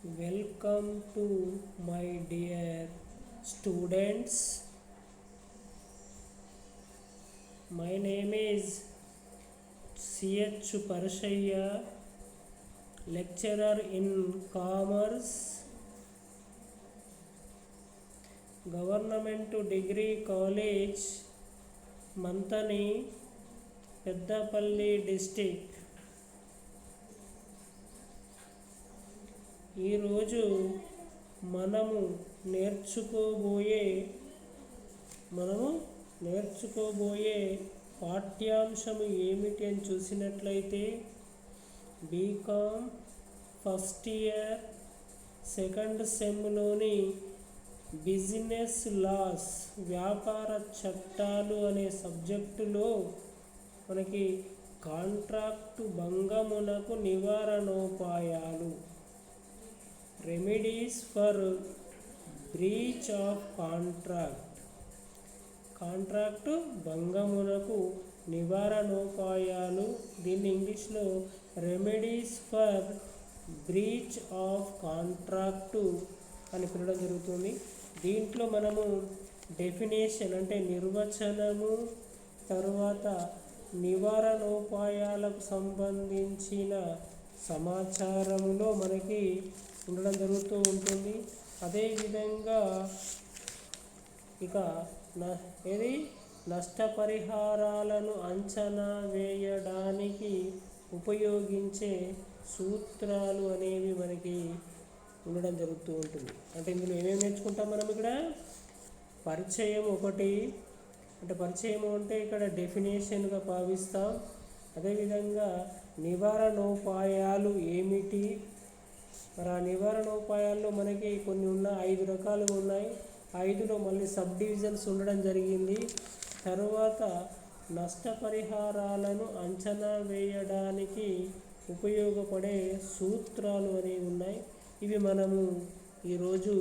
Welcome to my dear students. My name is C.H. Parashaya, lecturer in Commerce, Government Degree College, Mantani, Peddapalli district. ఈరోజు మనము నేర్చుకోబోయే పాఠ్యాంశము ఏమిటి అని చూసినట్లయితే BCom first year second సెమ్లోని business laws వ్యాపార చట్టాలు అనే సబ్జెక్టులో మనకి కాంట్రాక్టు భంగమునకు నివారణోపాయాలు, remedies for breach of contract భంగమునకు నివారణోపాయాలు, దీన్ని ఇంగ్లీష్లో remedies for breach of contract అని పిలవడం జరుగుతుంది. దీంట్లో మనము డెఫినేషన్ అంటే నిర్వచనము, తరువాత నివారణోపాయాలకు సంబంధించిన సమాచారములో మనకి ఉండడం జరుగుతూ ఉంటుంది. అదేవిధంగా ఇక నష్టపరిహారాలను అంచనా వేయడానికి ఉపయోగించే సూత్రాలు అనేవి మనకి ఉండడం జరుగుతూ ఉంటుంది. అంటే ఇందులో ఏమేమి నేర్చుకుంటాం మనం ఇక్కడ? పరిచయం ఒకటి, అంటే పరిచయం అంటే ఇక్కడ డెఫినేషన్గా భావిస్తాం. అదేవిధంగా నివారణోపాయాలు ఏమిటి, మరి ఆ నివారణోపాయాల్లో మనకి కొన్ని 5 రకాలుగా ఉన్నాయి. 5లో మళ్ళీ సబ్ డివిజన్స్ ఉండడం జరిగింది. తరువాత నష్టపరిహారాలను అంచనా వేయడానికి ఉపయోగపడే సూత్రాలు అనేవి ఉన్నాయి. ఇవి మనము ఈరోజు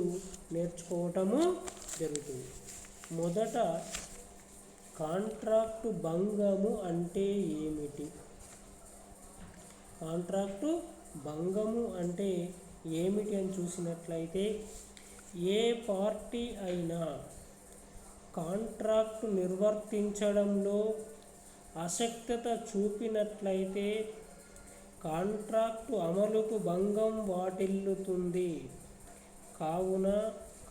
నేర్చుకోవటము జరుగుతుంది. మొదట కాంట్రాక్టు భంగము అంటే ఏమిటి? కాంట్రాక్టు భంగము అంటే ఏమిటి అని చూసినట్లయితే, ఏ పార్టీ అయినా కాంట్రాక్టు నిర్వర్తించడంలో అశక్తత చూపినట్లయితే కాంట్రాక్టు అమలుకు భంగం వాటిల్లుతుంది. కావున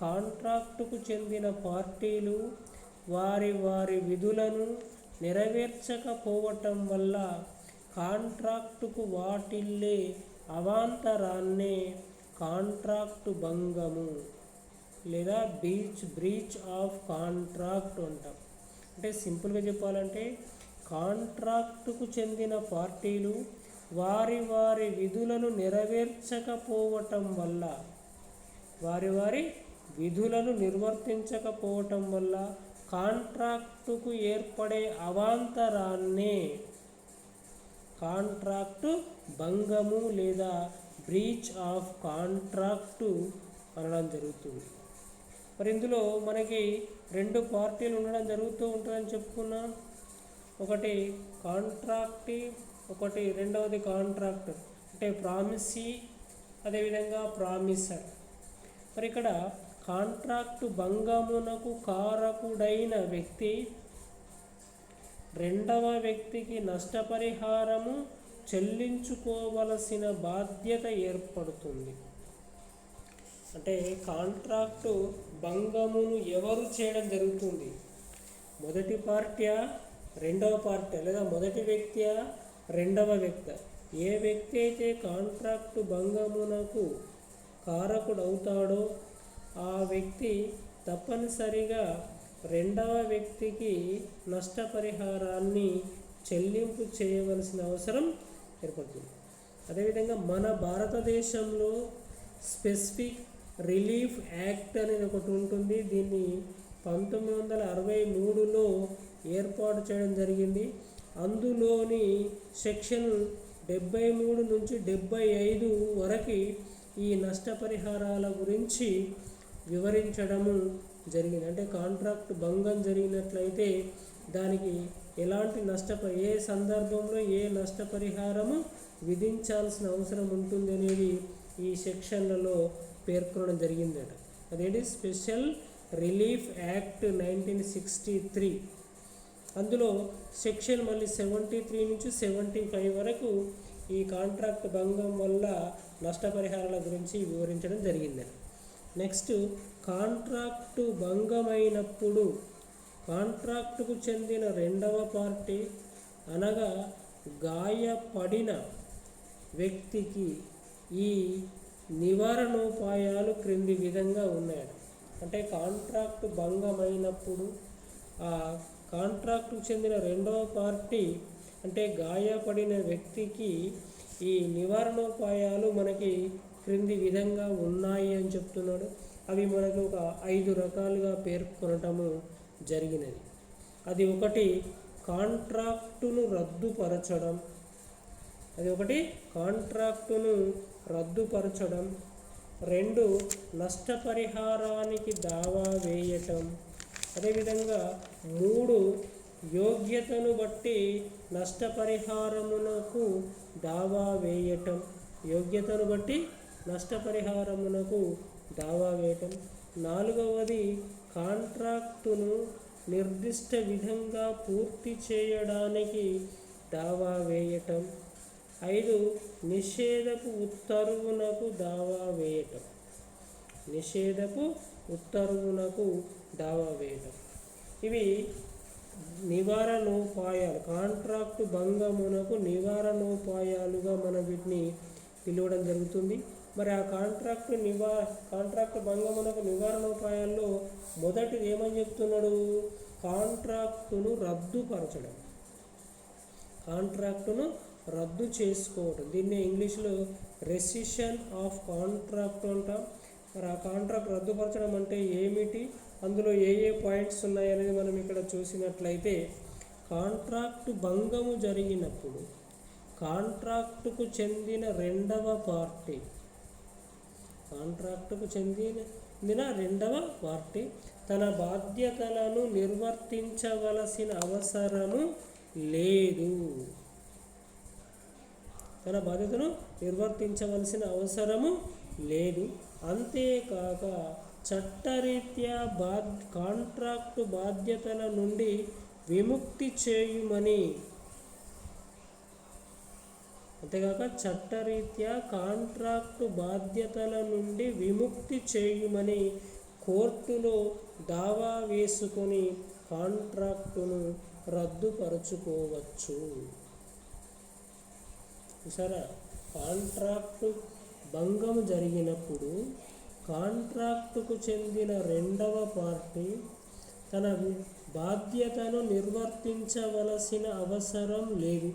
కాంట్రాక్టుకు చెందిన పార్టీలు వారి విధులను నెరవేర్చకపోవటం వల్ల కాంట్రాక్టుకు వాటిల్లే అవాంతరాన్నే కాంట్రాక్టు భంగము లేదా బ్రీచ్ ఆఫ్ కాంట్రాక్ట్ అంటాం. అంటే సింపుల్గా చెప్పాలంటే, కాంట్రాక్టుకు చెందిన పార్టీలు వారి విధులను నెరవేర్చకపోవటం వల్ల, వారి విధులను నిర్వర్తించకపోవటం వల్ల కాంట్రాక్టుకు ఏర్పడే అవాంతరాన్నే కాంట్రాక్టు భంగము లేదా బ్రీచ్ ఆఫ్ కాంట్రాక్టు అనడం జరుగుతుంది. మరి ఇందులో మనకి 2 పార్టీలు ఉండడం జరుగుతూ ఉంటుందని చెప్పుకున్నాం. ఒకటి కాంట్రాక్టీ, రెండవది కాంట్రాక్టర్, అంటే ప్రామిసీ, అదేవిధంగా ప్రామిసర్. మరి ఇక్కడ కాంట్రాక్టు భంగమునకు కారకుడైన వ్యక్తి రెండవ వ్యక్తికి నష్టపరిహారము చెల్లించుకోవలసిన బాధ్యత ఏర్పడుతుంది. అంటే కాంట్రాక్టు భంగమును ఎవరు చేయడం జరుగుతుంది? మొదటి పార్టీయా, రెండవ పార్టీ, లేదా మొదటి వ్యక్తియా, రెండవ వ్యక్తి? ఏ వ్యక్తి అయితే కాంట్రాక్టు భంగమునకు కారకుడవుతాడో ఆ వ్యక్తి తప్పనిసరిగా రెండవ వ్యక్తికి నష్టపరిహారాన్ని చెల్లింపు చేయవలసిన అవసరం ఏర్పడుతుంది. అదేవిధంగా మన భారతదేశంలో స్పెసిఫిక్ రిలీఫ్ యాక్ట్ అనేది ఒకటి ఉంటుంది. దీన్ని 1963లో ఏర్పాటు చేయడం జరిగింది. అందులోని సెక్షన్ 73 నుంచి 75 వరకు ఈ నష్టపరిహారాల గురించి వివరించడము జరిగింది. అంటే కాంట్రాక్ట్ భంగం జరిగినట్లయితే దానికి ఎలాంటి ఏ సందర్భంలో ఏ నష్టపరిహారము విధించాల్సిన అవసరం ఉంటుంది అనేది ఈ సెక్షన్లలో పేర్కొనడం జరిగిందట. అదేంటి స్పెషల్ రిలీఫ్ యాక్ట్ 1963. అందులో సెక్షన్ మళ్ళీ 73 నుంచి 75 వరకు ఈ కాంట్రాక్ట్ భంగం వల్ల నష్టపరిహారాల గురించి వివరించడం జరిగింది. నెక్స్ట్, కాంట్రాక్టు భంగమైనప్పుడు కాంట్రాక్టుకు చెందిన రెండవ పార్టీ అనగా గాయపడిన వ్యక్తికి ఈ నివారణోపాయాలు క్రింది విధంగా ఉన్నాయి. అంటే కాంట్రాక్టు భంగమైనప్పుడు ఆ కాంట్రాక్టుకు చెందిన రెండవ పార్టీ అంటే గాయపడిన వ్యక్తికి ఈ నివారణోపాయాలు మనకి క్రింది విధంగా ఉన్నాయి అని చెప్తున్నాడు. అవి మనకు ఒక 5 రకాలుగా పేర్కొనటము జరిగినది. అది ఒకటి కాంట్రాక్టును రద్దుపరచడం, రద్దుపరచడం. 2, నష్టపరిహారానికి దావా వేయటం. అదేవిధంగా 3, యోగ్యతను బట్టి నష్టపరిహారమునకు దావా వేయటం. 4వది కాంట్రాక్టును నిర్దిష్ట విధంగా పూర్తి చేయడానికి దావా వేయటం. 5, నిషేధపు ఉత్తర్వునకు దావా వేయటం. ఇవి నివారణోపాయాలు, కాంట్రాక్టు భంగమునకు నివారణోపాయాలుగా మనం వీటిని పిలవడం జరుగుతుంది. మరి ఆ కాంట్రాక్టు భంగమునకు నివారణోపాయాల్లో మొదటిది ఏమని చెప్తున్నాడు? కాంట్రాక్టును రద్దు చేసుకోవటం. దీన్ని ఇంగ్లీష్లో రెసిషన్ ఆఫ్ కాంట్రాక్ట్ అంటాం. మరి ఆ కాంట్రాక్ట్ రద్దుపరచడం అంటే ఏమిటి, అందులో ఏ పాయింట్స్ ఉన్నాయనేది మనం ఇక్కడ చూసినట్లయితే, కాంట్రాక్టు భంగము జరిగినప్పుడు కాంట్రాక్టుకు చెందిన రెండవ పార్టీ తన బాధ్యతలను నిర్వర్తించవలసిన అవసరము లేదు. అంతేకాక చట్టరీత్యా కాంట్రాక్టు బాధ్యతల నుండి విముక్తి చేయుమని కోర్టులో దావా వేసుకొని కాంట్రాక్టును రద్దుపరచుకోవచ్చు. సరే, కాంట్రాక్టు భంగం జరిగినప్పుడు కాంట్రాక్టుకు చెందిన రెండవ పార్టీ తన బాధ్యతను నిర్వర్తించవలసిన అవసరం లేదు.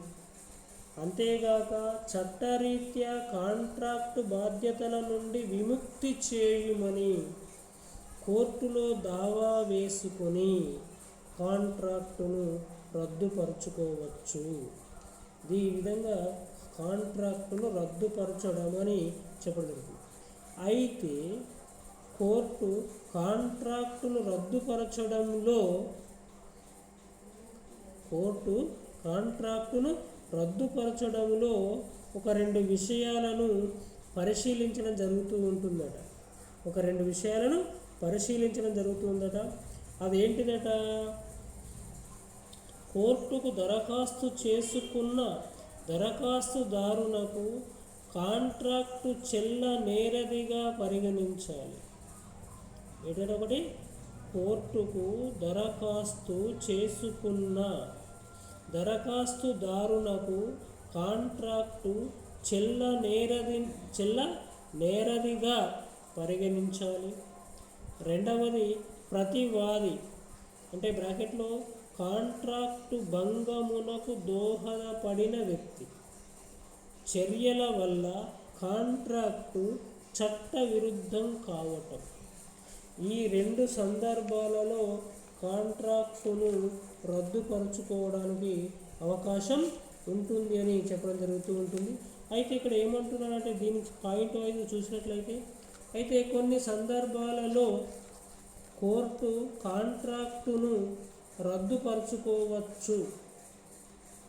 అంతేగాక చట్టరీత్యా కాంట్రాక్టు బాధ్యతల నుండి విముక్తి చేయుమని కోర్టులో దావా వేసుకొని కాంట్రాక్టును రద్దుపరచుకోవచ్చు. ఈ విధంగా కాంట్రాక్టును రద్దుపరచడం అని చెప్పబడుతుంది. అయితే కోర్టు కాంట్రాక్టును రద్దుపరచడంలో ఒక 2 విషయాలను పరిశీలించడం జరుగుతుందట. అదేంటిదట? కోర్టుకు దరఖాస్తు చేసుకున్న దరఖాస్తుదారునకు కాంట్రాక్టు చెల్లనేరదిగా పరిగణించాలి. ఒకటి, కోర్టుకు దరఖాస్తు చేసుకున్న దరఖాస్తుదారునకు కాంట్రాక్టు చెల్లనేరదిగా పరిగణించాలి. 2వది, ప్రతివాది అంటే బ్రాకెట్లో కాంట్రాక్టు భంగమునకు దోహదపడిన వ్యక్తి చర్యల వల్ల కాంట్రాక్టు చట్టవిరుద్ధం కావటం. ఈ 2 సందర్భాలలో కాంట్రాక్టును రద్దుపరచుకోవడానికి అవకాశం ఉంటుంది అని చెప్పడం జరుగుతూ ఉంటుంది. అయితే ఇక్కడ ఏమంటున్నారంటే, దీనికి పాయింట్ వైజ్ చూసినట్లయితే, అయితే కొన్ని సందర్భాలలో కోర్టు కాంట్రాక్టును రద్దుపరచుకోవచ్చు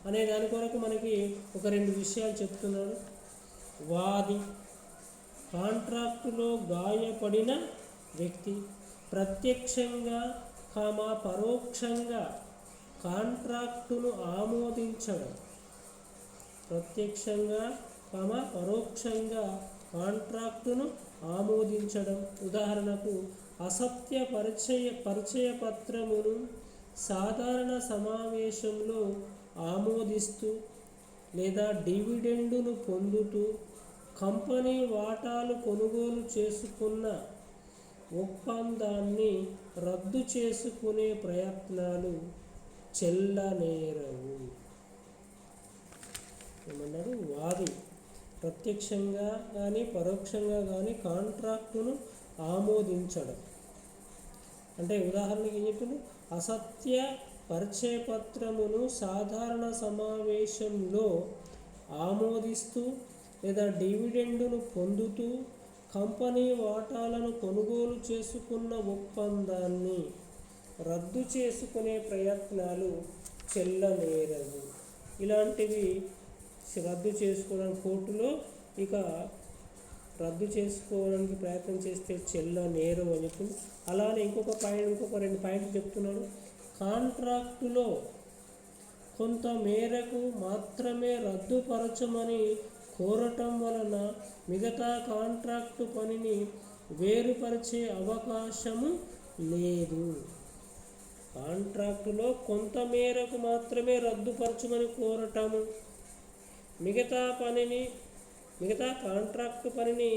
అనే దాని కొరకు మనకి ఒక 2 విషయాలు చెప్తున్నాడు. వాది కాంట్రాక్టులో గాయపడిన వ్యక్తి. ప్రత్యక్షంగా పరోక్షంగా కాంట్రాక్టును ఆమోదించడం. ప్రత్యక్షంగా పరోక్షంగా కాంట్రాక్టును ఆమోదించడం. ఉదాహరణకు అసత్య పరిచయ పత్రమును సాధారణ సమావేశంలో ఆమోదిస్తూ లేదా డివిడెండును పొందుతూ కంపెనీ వాటాలు కొనుగోలు చేసుకున్న ఒప్పందాన్ని రద్దు చేసుకునే ప్రయత్నాలు చెల్లనేరవు. ఏమన్నాడు? వాది ప్రత్యక్షంగా కానీ పరోక్షంగా కానీ కాంట్రాక్టును ఆమోదించడం. అంటే ఉదాహరణకి ఏం చెప్పింది? అసత్య పరిచయ పత్రమును సాధారణ సమావేశంలో ఆమోదిస్తూ లేదా డివిడెండును పొందుతూ కంపెనీ వాటాలను కొనుగోలు చేసుకున్న ఒప్పందాన్ని రద్దు చేసుకునే ప్రయత్నాలు చెల్లనేరవు. ఇలాంటివి రద్దు చేసుకోవడానికి కోర్టులో రద్దు చేసుకోవడానికి ప్రయత్నం చేస్తే చెల్లనేరం అని చెప్తుంది. అలానే ఇంకొక 2 పాయింట్లు చెప్తున్నాడు. కాంట్రాక్టులో కొంత మేరకు మాత్రమే రద్దుపరచమని కోరటం వలన మిగతా కాంట్రాక్టు పనిని వేరుపరిచే అవకాశము లేదు. కాంట్రాక్టులో కొంత మేరకు మాత్రమే రద్దుపరచమని కోరటము మిగతా కాంట్రాక్టు పనిని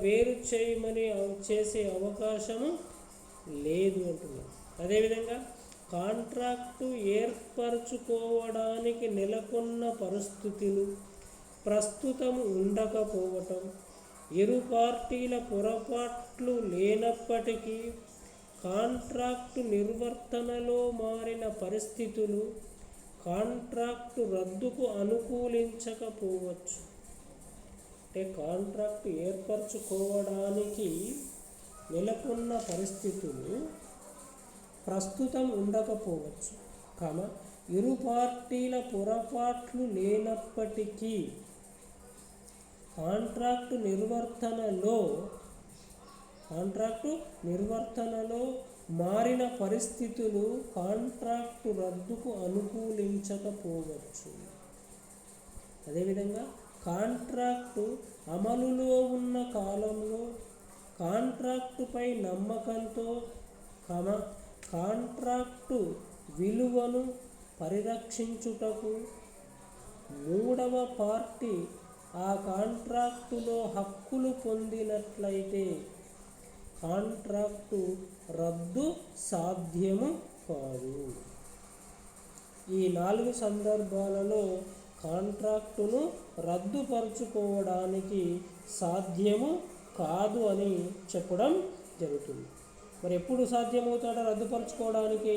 వేరు చేయమని చేసే అవకాశము లేదు అంటున్నాం. అదేవిధంగా కాంట్రాక్టు ఏర్పరచుకోవడానికి నెలకొన్న పరిస్థితులు ప్రస్తుతం ఉండకపోవటం, ఇరు పార్టీల పొరపాట్లు లేనప్పటికీ కాంట్రాక్టు నిర్వర్తనలో మారిన పరిస్థితులు కాంట్రాక్టు రద్దుకు అనుకూలించకపోవచ్చు. అంటే కాంట్రాక్టు ఏర్పరచుకోవడానికి నెలకొన్న పరిస్థితులు ప్రస్తుతం ఉండకపోవచ్చు, ఇరు పార్టీల పొరపాట్లు లేనప్పటికీ కాంట్రాక్టు నిర్వర్తనలో మారిన పరిస్థితులు కాంట్రాక్టు రద్దుకు అనుకూలించకపోవచ్చు. అదేవిధంగా కాంట్రాక్టు అమలులో ఉన్న కాలంలో కాంట్రాక్టుపై నమ్మకంతో కాంట్రాక్టు విలువను పరిరక్షించుటకు మూడవ పార్టీ ఆ కాంట్రాక్టులో హక్కులు పొందినట్లయితే కాంట్రాక్టు రద్దు సాధ్యము కాదు. ఈ 4 సందర్భాలలో కాంట్రాక్టును రద్దుపరుచుకోవడానికి సాధ్యము కాదు అని చెప్పడం జరుగుతుంది. మరి ఎప్పుడు సాధ్యమవుతాడో రద్దుపరుచుకోవడానికి?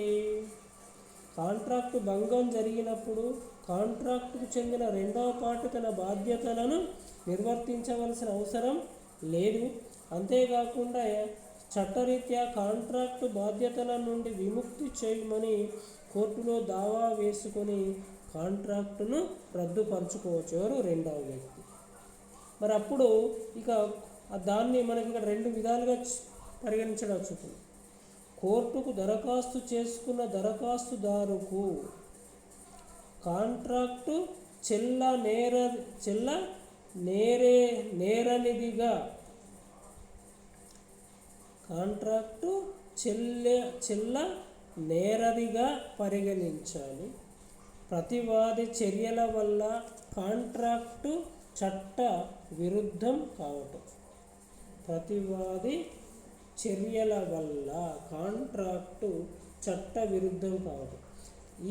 కాంట్రాక్టు భంగం జరిగినప్పుడు కాంట్రాక్టుకు చెందిన రెండవ పార్టీ తన బాధ్యతలను నిర్వర్తించవలసిన అవసరం లేదు. అంతేకాకుండా చట్టరీత్యా కాంట్రాక్టు బాధ్యతల నుండి విముక్తి చేయమని కోర్టులో దావా వేసుకొని కాంట్రాక్టును రద్దుపరచుకోవచ్చు. ఎవరు? రెండవ వ్యక్తి. మరి అప్పుడు దాన్ని మనకి 2 విధాలుగా పరిగణించవచ్చు. కోర్టుకు దరఖాస్తు చేసుకున్న దరఖాస్తుదారుకు కాంట్రాక్టు నేరదిగా పరిగణించాలి. ప్రతివాది చర్యల వల్ల కాంట్రాక్టు చట్ట విరుద్ధం కావటం. ప్రతివాది చర్యల వల్ల కాంట్రాక్టు చట్ట విరుద్ధం కావటం.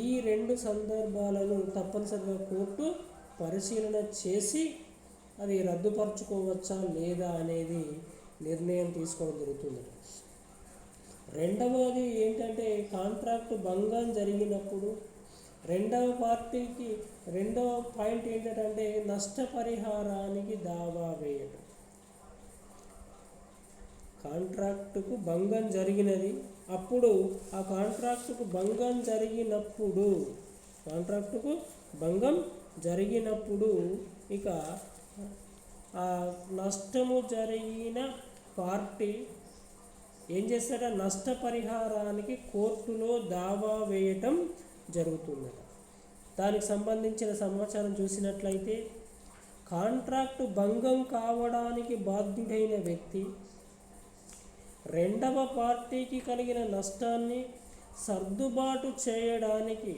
ఈ 2 సందర్భాలను తప్పనిసరిగా కోర్టు పరిశీలన చేసి అది రద్దుపరచుకోవచ్చా లేదా అనేది నిర్ణయం తీసుకోవడం జరుగుతుంది. రెండవది ఏంటంటే కాంట్రాక్టు భంగం జరిగినప్పుడు రెండవ పాయింట్ ఏంటంటే నష్టపరిహారానికి దావా వేయడం. కాంట్రాక్టుకు భంగం జరిగినది, అప్పుడు ఆ కాంట్రాక్టుకు భంగం జరిగినప్పుడు ఆ నష్టము జరిగిన పార్టీ ఏం చేస్తారో నష్టపరిహారానికి కోర్టులో దావా వేయటం జరుగుతుందట. దానికి సంబంధించిన సమాచారం చూసినట్లయితే కాంట్రాక్టు భంగం కావడానికి బాధ్యుడైన వ్యక్తి రెండవ పార్టీకి కలిగిన నష్టాన్ని సర్దుబాటు చేయడానికి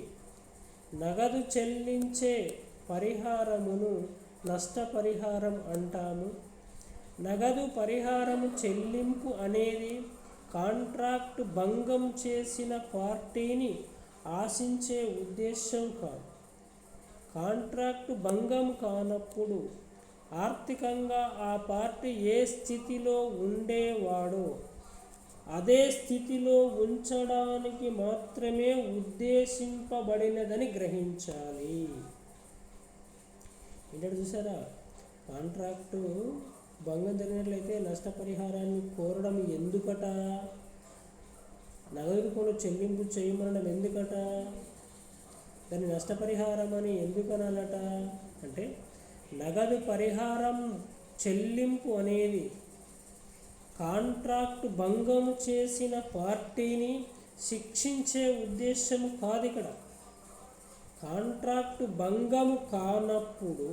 నగదు చెల్లించే పరిహారమును నష్టపరిహారం అంటాము. నగదు పరిహారము చెల్లింపు అనేది కాంట్రాక్టు భంగం చేసిన పార్టీని ఆశించే ఉద్దేశం కాదు. కాంట్రాక్టు భంగం కానప్పుడు ఆర్థికంగా ఆ పార్టీ ఏ స్థితిలో ఉండేవాడో అదే స్థితిలో ఉంచడానికి మాత్రమే ఉద్దేశింపబడినదని గ్రహించాలి. ఏంటంటే చూసారా, కాంట్రాక్టు భంగం జరిగినట్లయితే నష్టపరిహారాన్ని కోరడం ఎందుకట, నగదు కూడా చెల్లింపు చేయమనడం ఎందుకట, దాన్ని నష్టపరిహారం అని ఎందుకు అనాలట అంటే నగదు పరిహారం చెల్లింపు అనేది కాంట్రాక్టు భంగం చేసిన పార్టీని శిక్షించే ఉద్దేశం కాదు. ఇక్కడ కాంట్రాక్టు భంగము కానప్పుడు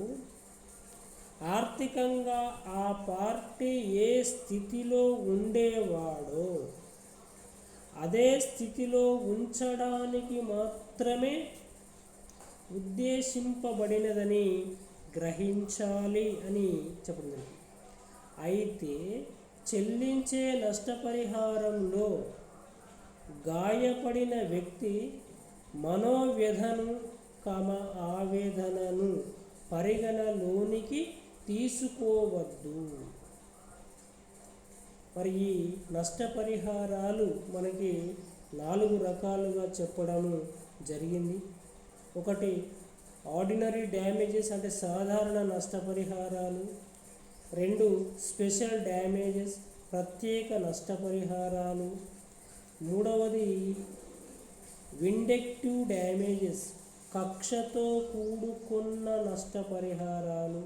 ఆర్థికంగా ఆ పార్టీ ఏ స్థితిలో ఉండేవాడో అదే స్థితిలో ఉంచడానికి మాత్రమే ఉద్దేశింపబడినదని గ్రహించాలి అని చెప్పడం జరిగింది. అయితే చెల్లించే నష్టపరిహారంలో గాయపడిన వ్యక్తి మనోవ్యధను ఆవేదనను పరిగణలోనికి తీసుకోవద్దు. మరి ఈ నష్టపరిహారాలు మనకి 4 రకాలుగా చెప్పడము జరిగింది. ఒకటి ఆర్డినరీ డ్యామేజెస్ అంటే సాధారణ నష్టపరిహారాలు. 2 స్పెషల్ డ్యామేజెస్ ప్రత్యేక నష్టపరిహారాలు. 3వది విండెక్టివ్ డ్యామేజెస్ కక్షతో కూడుకున్న నష్టపరిహారాలు.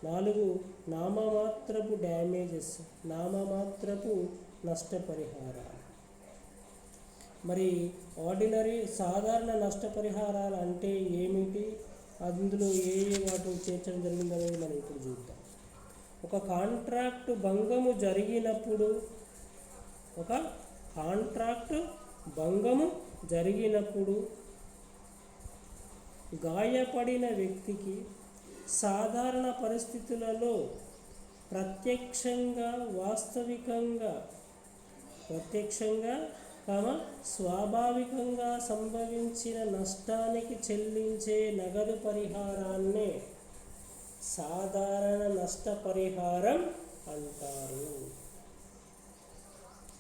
4 నామమాత్రపు డ్యామేజెస్ నామమాత్రపు నష్టపరిహారాలు. మరి ఆర్డినరీ సాధారణ నష్టపరిహారాలు అంటే ఏమిటి, అందులో ఏ వాటిని చేర్చడం జరిగిందనేది మనం ఇప్పుడు చూద్దాం. ఒక కాంట్రాక్టు భంగము జరిగినప్పుడు గాయపడిన వ్యక్తికి సాధారణ పరిస్థితులలో ప్రత్యక్షంగా స్వాభావికంగా సంభవించిన నష్టానికి చెల్లించే నగదు పరిహారాన్నే సాధారణ నష్టపరిహారం అంటారు.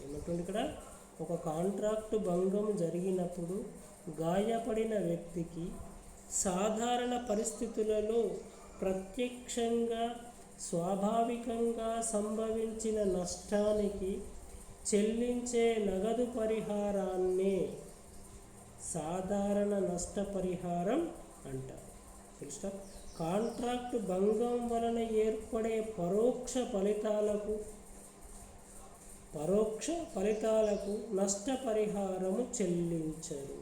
ఏమంటుంది ఇక్కడ, ఒక కాంట్రాక్టు భంగం జరిగినప్పుడు గాయపడిన వ్యక్తికి సాధారణ పరిస్థితులలో ప్రత్యక్షంగా స్వాభావికంగా సంభవించిన నష్టానికి చెల్లించే నగదు పరిహారాన్నే సాధారణ నష్టపరిహారం అంటారు. కాంట్రాక్టు భంగం వలన ఏర్పడే పరోక్ష ఫలితాలకు నష్టపరిహారము చెల్లించరు.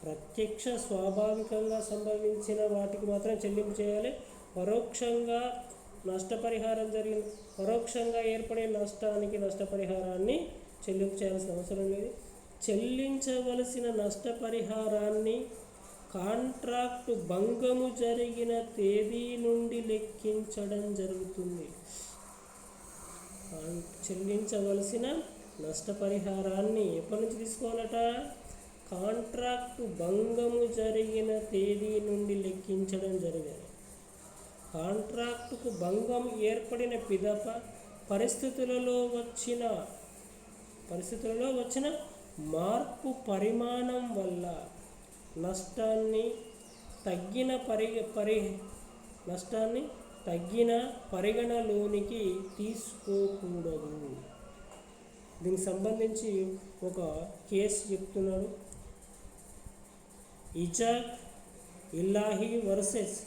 ప్రత్యక్ష స్వాభావికంగా సంభవించిన వాటికి మాత్రం చెల్లింపు చేయాలి. పరోక్షంగా నష్టపరిహారం పరోక్షంగా ఏర్పడే నష్టానికి నష్టపరిహారాన్ని చెల్లింపు చేయాల్సిన అవసరం లేదు. చెల్లించవలసిన నష్టపరిహారాన్ని కాంట్రాక్టు భంగము జరిగిన తేదీ నుండి లెక్కించడం జరుగుతుంది. చెల్లించవలసిన నష్టపరిహారాన్ని ఎప్పటి నుంచి తీసుకోవాలట, కాంట్రాక్టు భంగము జరిగిన తేదీ నుండి లెక్కించడం జరిగింది. కాంట్రాక్టుకు భంగం ఏర్పడిన పిదప పరిస్థితులలో వచ్చిన మార్పు పరిమాణం వల్ల నష్టాన్ని తగ్గిన పరిగణలోనికి తీసుకోకూడదు. దీనికి సంబంధించి ఒక కేసు చెప్తున్నాడు. Isaac Illahi versus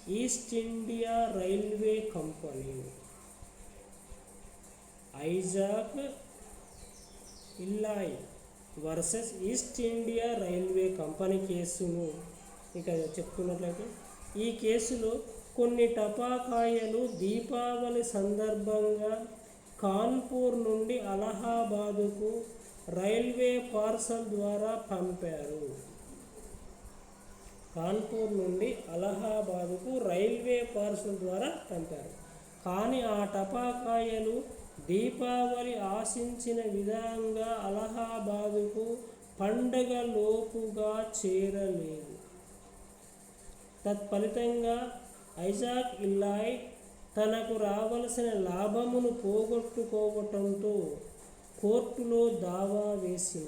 East India Railway Company, Isaac Illahi versus East India Railway Company కేసును ఇక చెప్పుకున్నట్లయితే, ఈ కేసులో కొన్ని టపాకాయలు దీపావళి సందర్భంగా కాన్పూర్ నుండి అలహాబాదుకు రైల్వే పార్సల్ ద్వారా పంపారు. కాన్పూర్ నుండి అలహాబాదుకు రైల్వే పార్సల్ ద్వారా పంపారు. కానీ ఆ టపాకాయలు దీపావళి ఆశించిన విధంగా అలహాబాదుకు పండగ లోపుగా చేరలేదు. తత్ఫలితంగా ఐజాక్ ఇల్లాయ్ తనకు రావలసిన లాభమును పోగొట్టుకోవటంతో కోర్టులో దావా వేసిన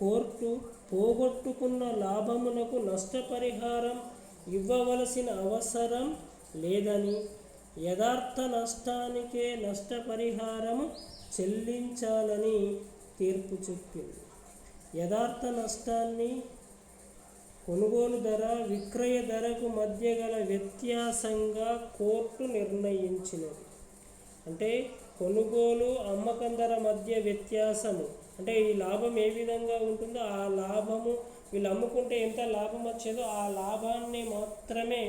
కోర్టు పోగొట్టుకున్న లాభమునకు నష్టపరిహారం ఇవ్వవలసిన అవసరం లేదని, యథార్థ నష్టానికే నష్టపరిహారము చెల్లించాలని తీర్పు చెప్పింది. యథార్థ నష్టాన్ని కొనుగోలు ధర, విక్రయ ధరకు మధ్య గల వ్యత్యాసంగా కోర్టు నిర్ణయించినది. అంటే కొనుగోలు అమ్మకం ధర మధ్య వ్యత్యాసము, అంటే ఈ లాభం ఏ విధంగా ఉంటుందో ఆ లాభము, వీళ్ళు అమ్ముకుంటే ఎంత లాభం వచ్చేదో ఆ లాభాన్ని మాత్రమే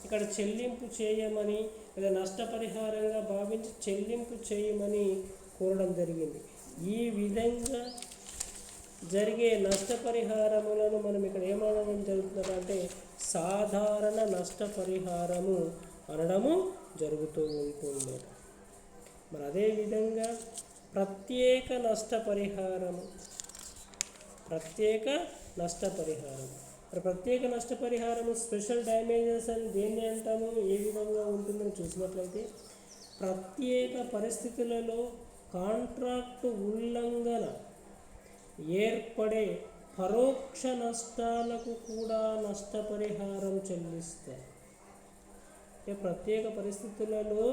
ఇక్కడ చెల్లింపు చేయమని లేదా నష్టపరిహారంగా భావించి చెల్లింపు చేయమని కోరడం జరిగింది. ఈ విధంగా జరిగే నష్టపరిహారములను మనం ఇక్కడ ఏమనడం జరుగుతుందంటే సాధారణ నష్టపరిహారము అనడము జరుగుతూ ఉంటుంది. మరి అదేవిధంగా ప్రత్యేక నష్టపరిహారం మరి ప్రత్యేక నష్టపరిహారము స్పెషల్ డ్యామేజెస్ అని దేన్ని అంటాము, ఏ విధంగా ఉంటుందని చూసినట్లయితే, ప్రత్యేక పరిస్థితులలో కాంట్రాక్టు ఉల్లంఘన ఏర్పడే పరోక్ష నష్టాలకు కూడా నష్టపరిహారం చెల్లిస్తారు. ప్రత్యేక పరిస్థితులలో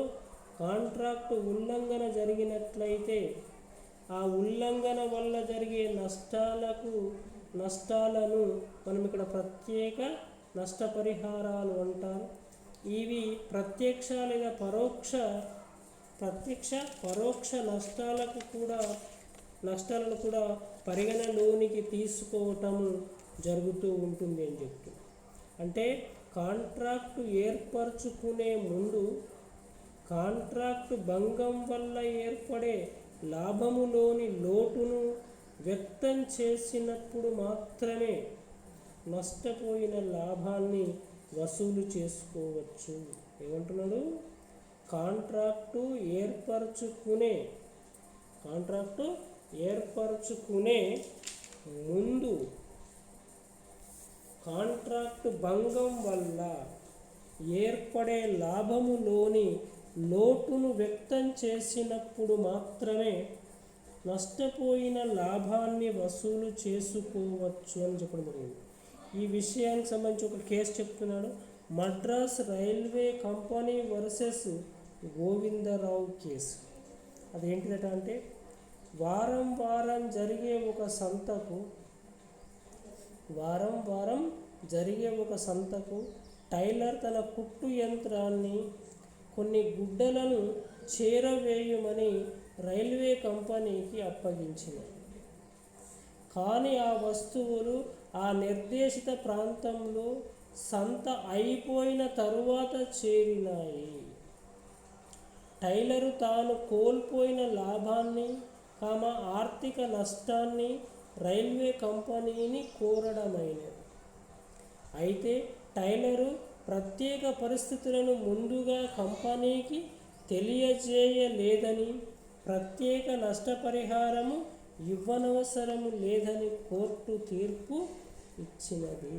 కాంట్రాక్టు ఉల్లంఘన జరిగినట్లయితే ఆ ఉల్లంఘన వల్ల జరిగే నష్టాలను మనం ఇక్కడ ప్రత్యేక నష్టపరిహారాలు అంటారు. ఇవి ప్రత్యక్ష లేదా పరోక్ష నష్టాలను కూడా పరిగణలోనికి తీసుకోవటము జరుగుతూ ఉంటుంది అని చెప్తుంది. అంటే కాంట్రాక్టు ఏర్పరచుకునే ముందు కాంట్రాక్టు భంగం వల్ల ఏర్పడే లాభములోని లోటును వ్యక్తం చేసినప్పుడు మాత్రమే నష్టపోయిన లాభాన్ని వసూలు చేసుకోవచ్చు. ఏమంటున్నాడు? కాంట్రాక్టు ఏర్పరచుకునే ముందు కాంట్రాక్టు భంగం వల్ల ఏర్పడే లాభములోని లోటును వ్యక్తం చేసినప్పుడు మాత్రమే నష్టపోయిన లాభాన్ని వసూలు చేసుకోవచ్చు అని చెప్పడం జరిగింది. ఈ విషయానికి సంబంధించి ఒక కేసు చెప్తున్నాడు. Madras Railway Company versus Govindarao case. అదేంటిదట అంటే, వారం వారం జరిగే ఒక సంతకు టైలర్ తన కుట్టు యంత్రాన్ని కొన్ని గుడ్డలను చేరవేయమని రైల్వే కంపెనీకి అప్పగించింది. కానీ ఆ వస్తువులు ఆ నిర్దేశిత ప్రాంతంలో సంత అయిపోయిన తరువాత చేరినాయి. టైలరు తాను కోల్పోయిన లాభాన్ని ఆర్థిక నష్టాన్ని రైల్వే కంపెనీని కోరడమైనది. అయితే టైలరు ప్రత్యేక పరిస్థితులను ముందుగా కంపెనీకి తెలియజేయలేదని, ప్రత్యేక నష్టపరిహారము ఇవ్వనవసరము లేదని కోర్టు తీర్పు ఇచ్చినది.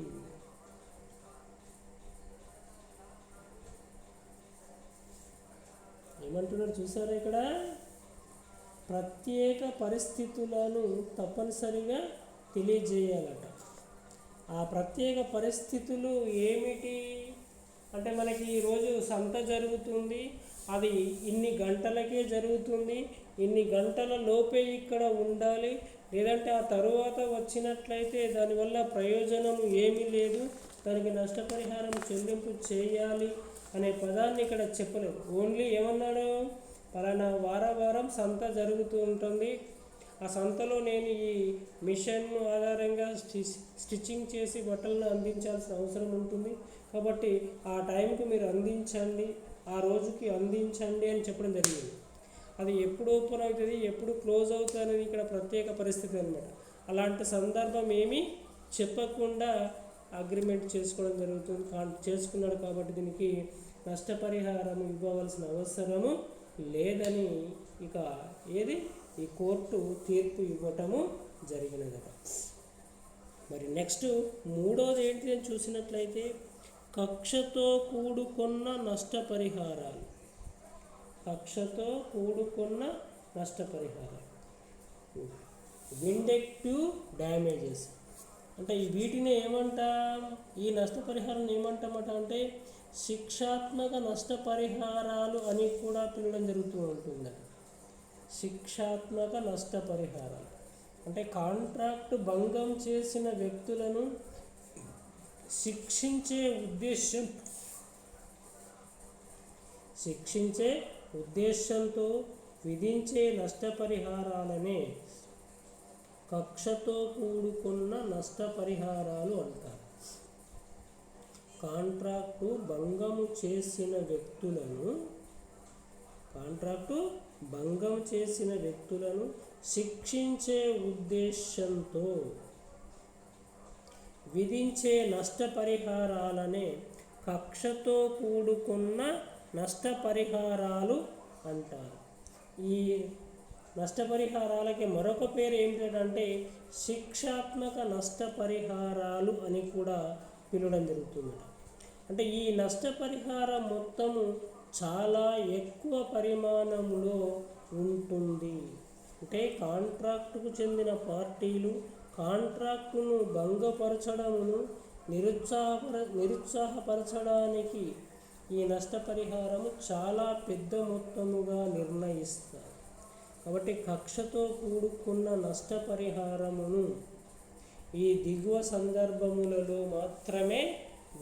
ఏమంటున్నాడు చూసారా? ఇక్కడ ప్రత్యేక పరిస్థితులను తప్పనిసరిగా తెలియజేయాలట. ఆ ప్రత్యేక పరిస్థితులు ఏమిటి అంటే, మనకి ఈరోజు సంత జరుగుతుంది, అది ఇన్ని గంటలకే జరుగుతుంది, ఇన్ని గంటల లోపే ఇక్కడ ఉండాలి, లేదంటే ఆ తరువాత వచ్చినట్లయితే దానివల్ల ప్రయోజనం ఏమీ లేదు, దానికి నష్టపరిహారం చెల్లింపు చేయాలి అనే పదాన్ని ఇక్కడ చెప్పలేదు. ఓన్లీ ఏమన్నాడు, పలానా వారం సంత జరుగుతూ ఉంటుంది, ఆ సంతలో నేను ఈ మిషన్ ఆధారంగా స్టిచ్చింగ్ చేసి బట్టలను అందించాల్సిన అవసరం ఉంటుంది, కాబట్టి ఆ టైంకి మీరు అందించండి, ఆ రోజుకి అందించండి అని చెప్పడం జరిగింది. అది ఎప్పుడు ఓపెన్ అవుతుంది, ఎప్పుడు క్లోజ్ అవుతుంది అనేది ఇక్కడ ప్రత్యేక పరిస్థితి అనమాట. అలాంటి సందర్భం ఏమీ చెప్పకుండా అగ్రిమెంట్ చేసుకోవడం జరుగుతుంది, చేసుకున్నాడు. కాబట్టి దీనికి నష్టపరిహారం ఇవ్వవలసిన అవసరము లేదని ఇక ఈ కోర్టు తీర్పు ఇవ్వటము జరిగినదట. మరి నెక్స్ట్ మూడోది ఏంటి అని చూసినట్లయితే కక్షతో కూడుకున్న నష్టపరిహారాలు. కక్షతో కూడుకున్న నష్టపరిహారాలు, విండక్టివ్ డ్యామేజెస్ అంటే వీటిని ఏమంటాం, ఈ నష్టపరిహారం ఏమంటామట అంటే శిక్షాత్మక నష్టపరిహారాలు అని కూడా పిలవడం జరుగుతూ ఉంటుంది. శిక్షాత్మక నష్టపరిహారాలు అంటే కాంట్రాక్ట్ భంగం చేసిన వ్యక్తులను శిక్షించే ఉద్దేశంతో విధించే నష్టపరిహారాలనే కక్షతో కూడుకున్న నష్టపరిహారాలు అంటారు. కాంట్రాక్టు భంగం చేసిన వ్యక్తులను శిక్షించే ఉద్దేశంతో విధించే నష్టపరిహారాలనే కక్షతో కూడుకున్న నష్టపరిహారాలు అంటారు. ఈ నష్టపరిహారాలకి మరొక పేరు ఏమిటంటే శిక్షాత్మక నష్టపరిహారాలు అని కూడా పిలవడం జరుగుతుంది. అంటే ఈ నష్టపరిహారం మొత్తము చాలా ఎక్కువ పరిమాణంలో ఉంటుంది. అంటే కాంట్రాక్టుకు చెందిన పార్టీలు కాంట్రాక్టును భంగపరచడమును నిరుత్సాహపరచడానికి ఈ నష్టపరిహారము చాలా పెద్ద మొత్తముగా నిర్ణయిస్తారు. కాబట్టి కక్షతో కూడుకున్న నష్టపరిహారమును ఈ దిగువ సందర్భములలో మాత్రమే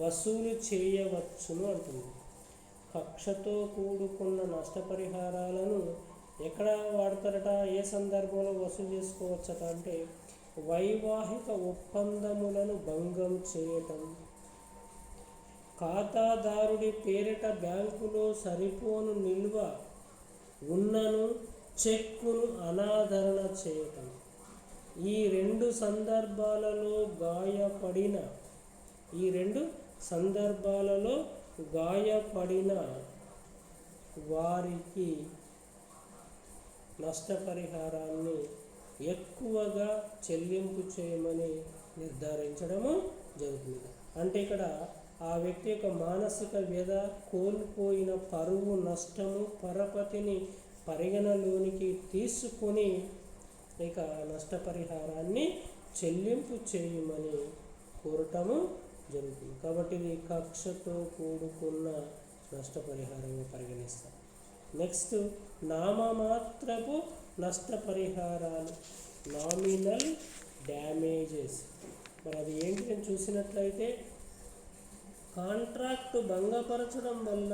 వసూలు చేయవచ్చును అంటుంది. కక్షతో కూడుకున్న నష్టపరిహారాలను ఎక్కడ వాడతారట, ఏ సందర్భంలో వసూలు చేసుకోవచ్చట అంటే వైవాహిక ఒప్పందములను భంగం చేయటం, ఖాతాదారుడి పేరిట బ్యాంకులో సరిపోను నిల్వ ఉన్నను చెక్కును అనాదరణ చేయటం. ఈ రెండు సందర్భాలలో గాయపడిన వారికి నష్టపరిహారాన్ని ఎక్కువగా చెల్లింపు చేయమని నిర్ధారించడము జరుగుతుంది. అంటే ఇక్కడ ఆ వ్యక్తి యొక్క మానసిక వ్యధ, కోల్పోయిన పరువు నష్టము, పరపతిని పరిగణలోనికి తీసుకొని ఇక నష్టపరిహారాన్ని చెల్లింపు చేయమని కోరటము జరుగుతుంది. కాబట్టి ఇది కక్షతో కూడుకున్న నష్టపరిహారంగా పరిగణిస్తాం. నెక్స్ట్ నామమాత్రపు నష్టపరిహారాలు, నామినల్ డ్యామేజెస్. మరి అది ఏంటి అని చూసినట్లయితే కాంట్రాక్టు భంగపరచడం వల్ల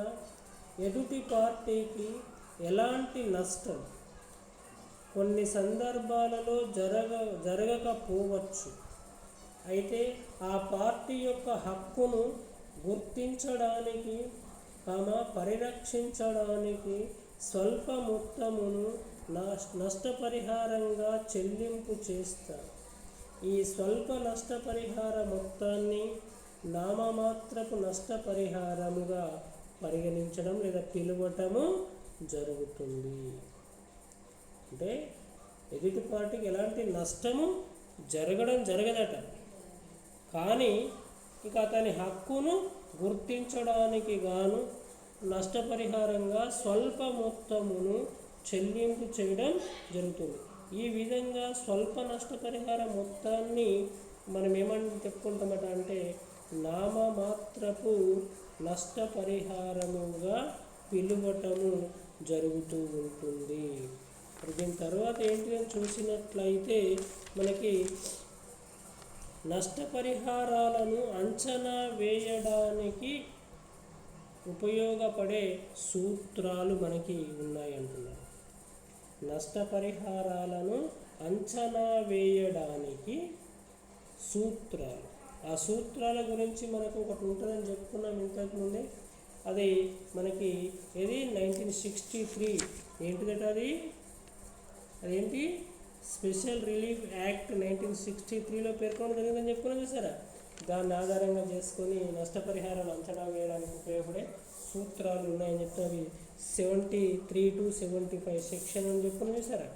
ఎదుటి పార్టీకి ఎలాంటి నష్టం కొన్ని సందర్భాలలో జరగకపోవచ్చు. అయితే ఆ పార్టీ యొక్క హక్కును గుర్తించడానికి పరిరక్షించడానికి స్వల్ప మొత్తమును నష్టపరిహారంగా చెల్లింపు చేస్తారు. ఈ స్వల్ప నష్టపరిహార మొత్తాన్ని నామమాత్రపు నష్టపరిహారముగా పరిగణించడం లేదా పిలవటము జరుగుతుంది. అంటే ఎదుటి పార్టీకి ఎలాంటి నష్టము జరగదట, కానీ ఇక అతని హక్కును గుర్తించడానికి గాను నష్టపరిహారంగా స్వల్ప మొత్తమును చెల్లింపు చేయడం జరుగుతుంది. ఈ విధంగా స్వల్ప నష్టపరిహార మొత్తాన్ని మనం ఏమని చెప్పుకుంటామట అంటే నామమాత్రపు నష్టపరిహారముగా పిలువటము జరుగుతూ ఉంటుంది. దీని తర్వాత ఏంటి అని చూసినట్లయితే మనకి నష్టపరిహారాలను అంచనా వేయడానికి ఉపయోగపడే సూత్రాలు మనకి ఉన్నాయి అంటున్నారు. నష్టపరిహారాలను అంచనా వేయడానికి సూత్రాలు, ఆ సూత్రాల గురించి మనకు ఒకటి ఉంటుందని చెప్పుకున్నాం ఇంతకుముందే. అది మనకి ఏది 1963 ఏంటిదట అదేంటి స్పెషల్ రిలీఫ్ యాక్ట్ 1963లో పేర్కొనడం జరిగిందని చెప్పుకున్నాం చూసారా. దాన్ని ఆధారంగా చేసుకొని నష్టపరిహారాలు అంచనా వేయడానికి ఉపయోగపడే సూత్రాలు ఉన్నాయని చెప్తే అవి 73 to 75 సెక్షన్ అని చెప్పుకుని చూసారా.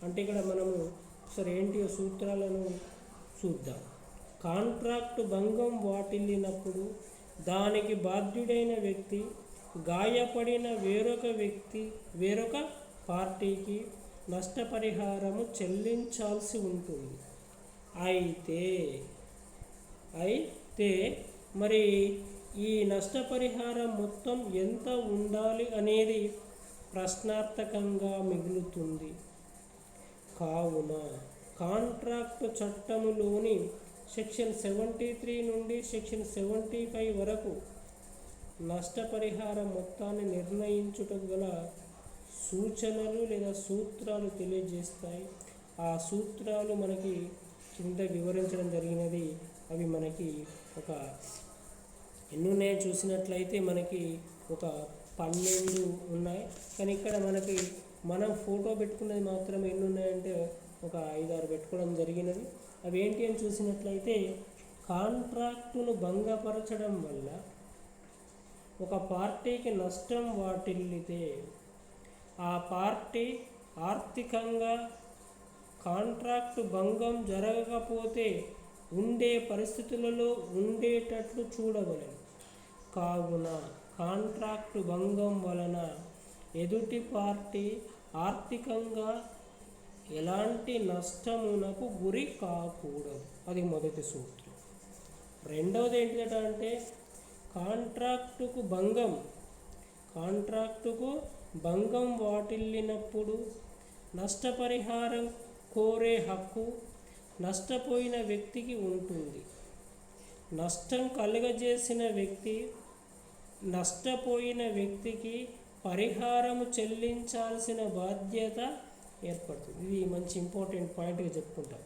అంటే ఇక్కడ మనము సరే ఏంటి సూత్రాలను చూద్దాం. కాంట్రాక్టు భంగం వాటిల్లినప్పుడు దానికి బాధ్యుడైన వ్యక్తి గాయపడిన వేరొక పార్టీకి నష్టపరిహారము చెల్లించాల్సి ఉంటుంది. అయితే మరి ఈ నష్టపరిహారం మొత్తం ఎంత ఉండాలి అనేది ప్రశ్నార్థకంగా మిగులుతుంది. కావున కాంట్రాక్టు చట్టములోని సెక్షన్ 73 నుండి సెక్షన్ 75 వరకు నష్టపరిహారం మొత్తాన్ని నిర్ణయించుటకు గల సూచనలు లేదా సూత్రాలు తెలియజేస్తాయి. ఆ సూత్రాలు మనకి కింద వివరించడం జరిగినది. అవి మనకి ఒక ఎన్నున్నాయో చూసినట్లయితే మనకి ఒక 12 ఉన్నాయి. కానీ ఇక్కడ మనకి మనం ఫోటో పెట్టుకున్నది మాత్రం ఎన్ని ఉన్నాయంటే ఒక 5-6 పెట్టుకోవడం జరిగినది. అవి ఏంటి అని చూసినట్లయితే, కాంట్రాక్టును భంగపరచడం వల్ల ఒక పార్టీకి నష్టం వాటిల్లితే ఆ పార్టీ ఆర్థికంగా కాంట్రాక్టు భంగం జరగకపోతే ఉండే పరిస్థితులలో ఉండేటట్లు చూడవలెను. కావున కాంట్రాక్టు భంగం వలన ఎదుటి పార్టీ ఆర్థికంగా ఎలాంటి నష్టమునకు గురి కాకూడదు. అది మొదటి సూత్రం. రెండవది ఏంటంటే కాంట్రాక్టుకు భంగం వాటిల్లినప్పుడు నష్టపరిహారం కోరే హక్కు నష్టపోయిన వ్యక్తికి ఉంటుంది. నష్టం కలుగజేసిన వ్యక్తి నష్టపోయిన వ్యక్తికి పరిహారము చెల్లించాల్సిన బాధ్యత ఏర్పడుతుంది. ఇది మంచి ఇంపార్టెంట్ పాయింట్గా చెప్పుకుంటాం.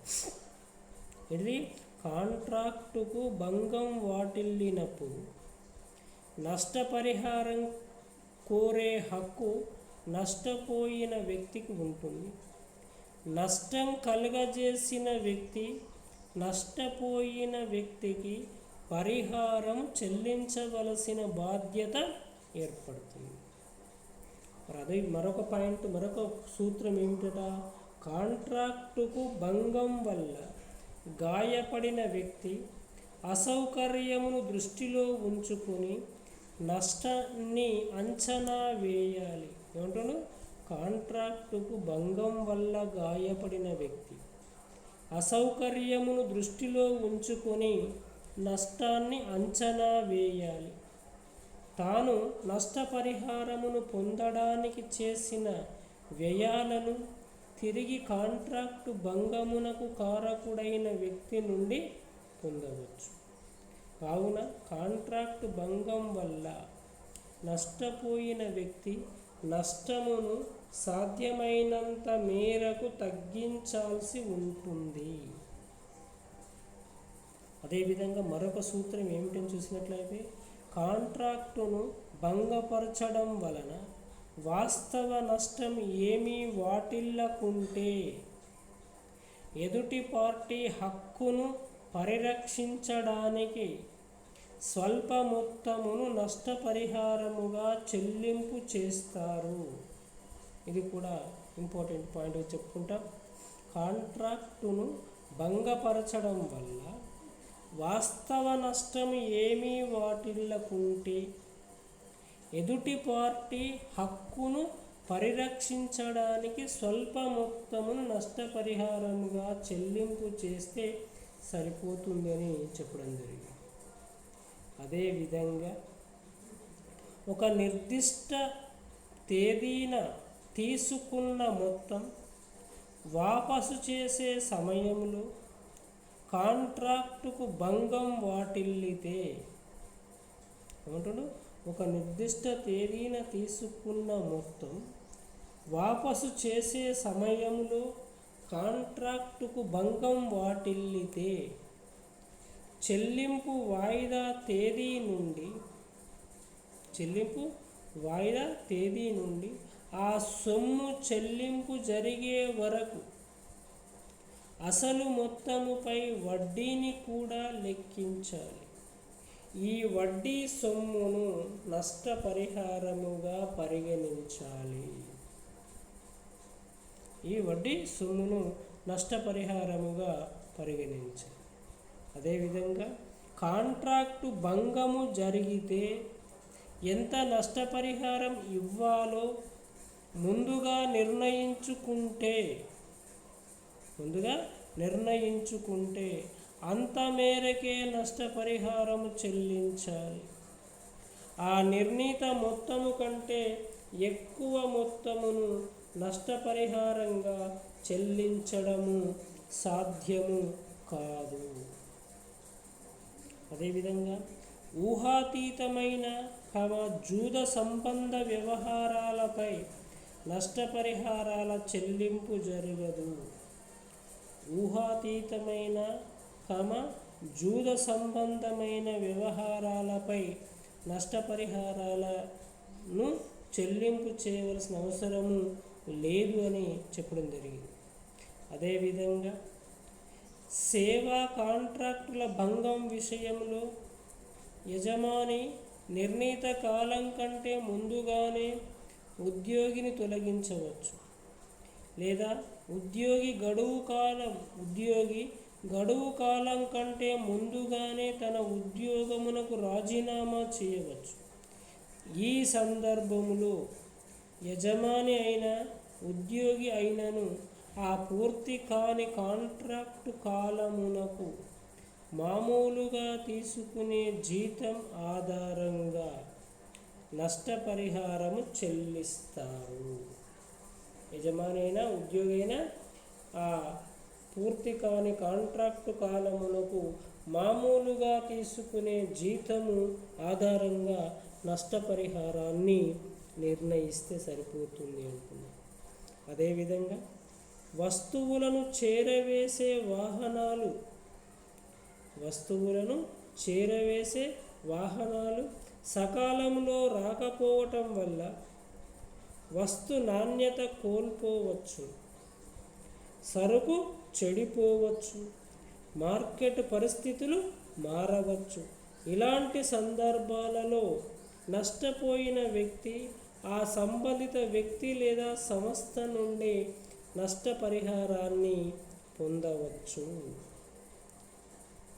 ఇది కాంట్రాక్టుకు భంగం వాటిల్లినప్పుడు నష్టపరిహారం కోరే హక్కు నష్టపోయిన వ్యక్తికి ఉంటుంది. నష్టం కలుగజేసిన వ్యక్తి నష్టపోయిన వ్యక్తికి పరిహారం చెల్లించవలసిన బాధ్యత ఏర్పడుతుంది. అదే మరొక పాయింట్, మరొక సూత్రం ఏమిటట, కాంట్రాక్టుకు భంగం వల్ల గాయపడిన వ్యక్తి అసౌకర్యమును దృష్టిలో ఉంచుకొని నష్టాన్ని అంచనా వేయాలి. ఏమంటాడు? కాంట్రాక్టుకు భంగం వల్ల గాయపడిన వ్యక్తి అసౌకర్యమును దృష్టిలో ఉంచుకొని నష్టాన్ని అంచనా వేయాలి. తాను నష్టపరిహారమును పొందడానికి చేసిన వ్యయాలను తిరిగి కాంట్రాక్టు భంగమునకు కారకుడైన వ్యక్తి నుండి పొందవచ్చు. కావున కాంట్రాక్టు భంగం వల్ల నష్టపోయిన వ్యక్తి నష్టమును సాధ్యమైనంత మేరకు తగ్గించాల్సి ఉంటుంది. అదేవిధంగా మరొక సూత్రం ఏమిటని చూసినట్లయితే, కాంట్రాక్టును భంగపరచడం వలన వాస్తవ నష్టం ఏమీ వాటిల్లకుంటే ఎదుటి పార్టీ హక్కును పరిరక్షించడానికి స్వల్ప మొత్తమును నష్టపరిహారముగా చెల్లింపు చేస్తారు. ఇది కూడా ఇంపార్టెంట్ పాయింట్ చెప్పుకుంటాం. కాంట్రాక్టును భంగపరచడం వల్ల వాస్తవ నష్టం ఏమీ వాటిల్లకుంటే ఎదుటి పార్టీ హక్కును పరిరక్షించడానికి స్వల్ప మొత్తమును నష్టపరిహారముగా చెల్లింపు చేస్తే సరిపోతుందని చెప్పడం జరిగింది. అదేవిధంగా ఒక నిర్దిష్ట తేదీన తీసుకున్న మొత్తం వాపసు చేసే సమయంలో కాంట్రాక్టుకు భంగం వాటిల్లితే ఏమంటాడు, ఒక నిర్దిష్ట తేదీన తీసుకున్న మొత్తం వాపసు చేసే సమయంలో కాంట్రాక్టుకు భంగం వాటిల్లితే చెల్లింపు వాయిదా తేదీ నుండి ఆ సొమ్ము చెల్లింపు జరిగే వరకు అసలు మొత్తముపై వడ్డీని కూడా లెక్కించాలి. ఈ వడ్డీ సొమ్మును నష్టపరిహారముగా పరిగణించాలి. అదేవిధంగా కాంట్రాక్టు భంగము జరిగితే ఎంత నష్టపరిహారం ఇవ్వాలో ముందుగా నిర్ణయించుకుంటే అంత మేరకే నష్టపరిహారం చెల్లించాలి. ఆ నిర్ణీత మొత్తము కంటే ఎక్కువ మొత్తమును నష్టపరిహారంగా చెల్లించడము సాధ్యము కాదు. అదేవిధంగా ఊహాతీతమైన జూద సంబంధ వ్యవహారాలపై నష్టపరిహారాల చెల్లింపు జరగదు. ఊహాతీతమైన జూద సంబంధమైన వ్యవహారాలపై నష్టపరిహారాలను చెల్లింపు చేయవలసిన అవసరము లేదు అని చెప్పడం జరిగింది. అదేవిధంగా సేవా కాంట్రాక్టుల భంగం విషయంలో యజమాని నిర్ణీత కాలం కంటే ముందుగానే ఉద్యోగిని తొలగించవచ్చు, లేదా ఉద్యోగి గడువు కాలం కంటే ముందుగానే తన ఉద్యోగమునకు రాజీనామా చేయవచ్చు. ఈ సందర్భములో యజమాని అయినా ఉద్యోగి అయినను ఆ పూర్తి కాని కాంట్రాక్టు కాలమునకు మామూలుగా తీసుకునే జీతం ఆధారంగా నష్టపరిహారము చెల్లిస్తారు. యజమాని అయినా ఉద్యోగి అయినా ఆ పూర్తి కాని కాంట్రాక్టు కాలమునకు మామూలుగా తీసుకునే జీతము ఆధారంగా నష్టపరిహారాన్ని నిర్ణయిస్తే సరిపోతుంది అంటున్నాను. అదేవిధంగా వస్తువులను చేరవేసే వాహనాలు సకాలంలో రాకపోవటం వల్ల వస్తు నాణ్యత కోల్పోవచ్చు, సరుకు చెడిపోవచ్చు, మార్కెట్ పరిస్థితులు మారవచ్చు. ఇలాంటి సందర్భాలలో నష్టపోయిన వ్యక్తి ఆ సంబంధిత వ్యక్తి లేదా సంస్థ నుండి నష్టపరిహారాన్ని పొందవచ్చు.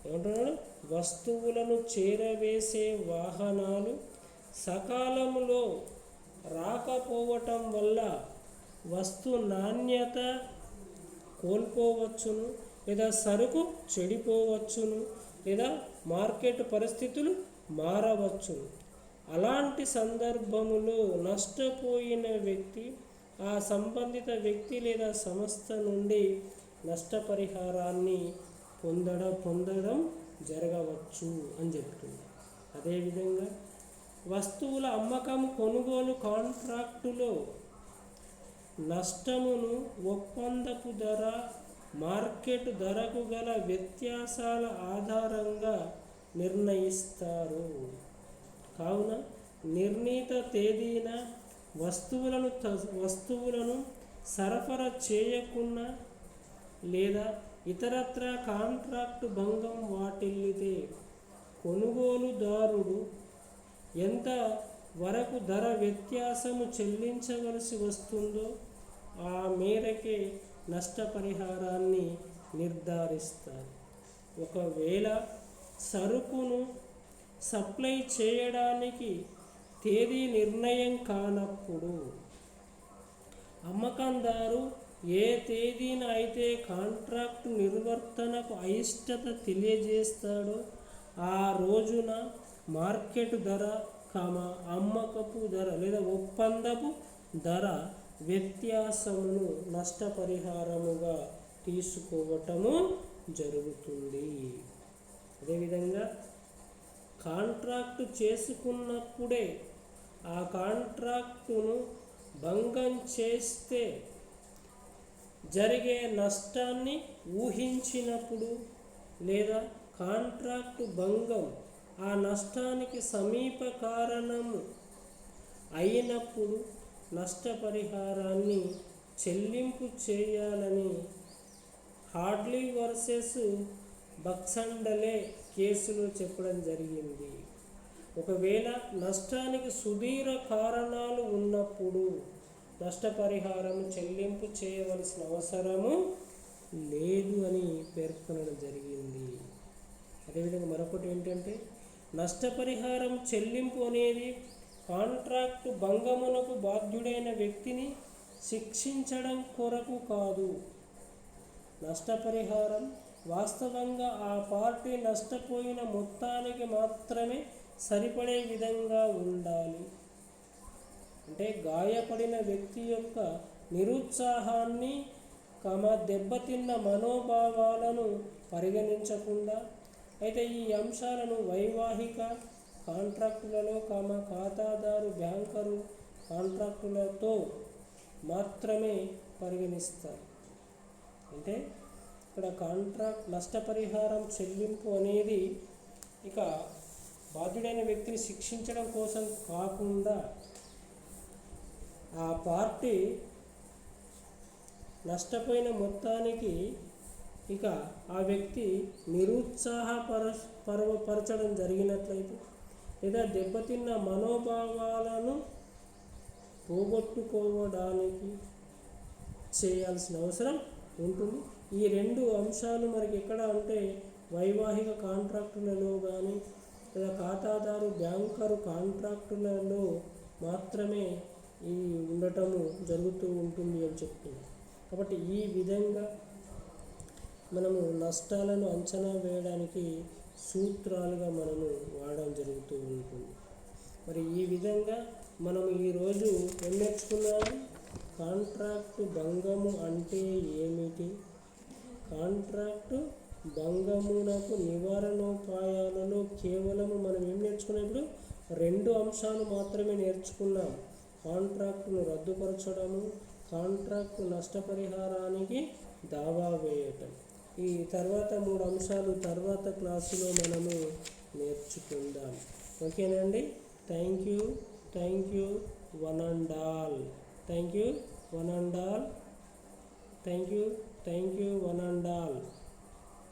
ఏమంటున్నాడు? వస్తువులను చేరవేసే వాహనాలు సకాలంలో రాకపోవటం వల్ల వస్తు నాణ్యత కోల్పోవచ్చును, లేదా సరుకు చెడిపోవచ్చును, లేదా మార్కెట్ పరిస్థితులు మారవచ్చును. అలాంటి సందర్భములో నష్టపోయిన వ్యక్తి ఆ సంబంధిత వ్యక్తి లేదా సంస్థ నుండి నష్టపరిహారాన్ని పొందడం జరగవచ్చు అని చెప్తుంది. అదేవిధంగా వస్తువుల అమ్మకం కొనుగోలు కాంట్రాక్టులో నష్టమును ఒప్పందపు ధర మార్కెట్ ధరకు గల వ్యత్యాసాల ఆధారంగా నిర్ణయిస్తారు. కావున నిర్ణీత తేదీన వస్తువులను సరఫరా చేయకున్నా లేదా ఇతరత్రా కాంట్రాక్టు భంగం వాటిల్లితే కొనుగోలుదారుడు ఎంత వరకు ధర వ్యత్యాసము చెల్లించవలసి వస్తుందో ఆ మేరకే నష్టపరిహారాన్ని నిర్ధారిస్తారు. ఒకవేళ సరుకును సప్లై చేయడానికి తేదీ నిర్ణయం కానప్పుడు అమ్మకందారు ఏ తేదీన అయితే కాంట్రాక్టు నిర్వర్తనకు అయిష్టత తెలియజేస్తాడో ఆ రోజున మార్కెట్ ధర, అమ్మకపు ధర లేదా ఒప్పందపు ధర వ్యత్యాసమును నష్టపరిహారముగా తీసుకోవటము జరుగుతుంది. అదేవిధంగా కాంట్రాక్టు చేసుకున్నప్పుడే ఆ కాంట్రాక్టును భంగం చేస్తే జరిగే నష్టాన్ని ఊహించినప్పుడు లేదా కాంట్రాక్టు భంగం ఆ నష్టానికి సమీప కారణము అయినప్పుడు నష్టపరిహారాన్ని చెల్లింపు చేయాలని హార్డ్లీ వర్సెస్ బక్సండలే కేసులో చెప్పడం జరిగింది. ఒకవేళ నష్టానికి సుదీర్ఘ కారణాలు ఉన్నప్పుడు నష్టపరిహారం చెల్లింపు చేయవలసిన అవసరము లేదు అని పేర్కొనడం జరిగింది. అదేవిధంగా మరొకటి ఏంటంటే నష్టపరిహారం చెల్లింపు అనేది కాంట్రాక్టు భంగమునకు బాధ్యుడైన వ్యక్తిని శిక్షించడం కొరకు కాదు. నష్టపరిహారం వాస్తవంగా ఆ పార్టీ నష్టపోయిన మొత్తానికి మాత్రమే సరిపడే విధంగా ఉండాలి. అంటే గాయపడిన వ్యక్తి యొక్క నిరుత్సాహాన్ని దెబ్బతిన్న మనోభావాలను పరిగణించకుండా అయితే ఈ అంశాలను వైవాహిక కాంట్రాక్టులలో ఖాతాదారు బ్యాంకరు కాంట్రాక్టులతో మాత్రమే పరిగణిస్తారు. అంటే ఇక్కడ కాంట్రాక్ట్ నష్టపరిహారం చెల్లింపు అనేది ఇక బాధ్యుడైన వ్యక్తిని శిక్షించడం కోసం కాకుండా ఆ పార్టీ నష్టపోయిన మొత్తానికి ఇక ఆ వ్యక్తి నిరుత్సాహపరచడం జరిగినట్లయితే లేదా దెబ్బతిన్న మనోభావాలను పోగొట్టుకోవడానికి చేయాల్సిన అవసరం ఉంటుంది. ఈ రెండు అంశాలు మనకి ఎక్కడ అంటే వైవాహిక కాంట్రాక్టులలో కానీ లేదా ఖాతాదారు బ్యాంకరు కాంట్రాక్టులలో మాత్రమే ఈ ఉండటము జరుగుతూ ఉంటుంది అని చెప్తుంది. కాబట్టి ఈ విధంగా మనము నష్టాలను అంచనా వేయడానికి సూత్రాలుగా మనము వాడడం జరుగుతూ ఉంటుంది. మరి ఈ విధంగా మనం ఈరోజు ఏం నేర్చుకున్నాము? కాంట్రాక్టు భంగము అంటే ఏమిటి, కాంట్రాక్టు భంగమునకు నివారణోపాయాలలో కేవలము మనం ఏం నేర్చుకున్నాం? ఇప్పుడు రెండు అంశాలు మాత్రమే నేర్చుకున్నాం. కాంట్రాక్టును రద్దుపరచడము, కాంట్రాక్టు నష్టపరిహారానికి దావా వేయటం. ఈ తర్వాత 3 అంశాలు తర్వాత క్లాసులో మనము నేర్చుకుందాం. ఓకేనండి. Thank you one and all. Thank you one and all.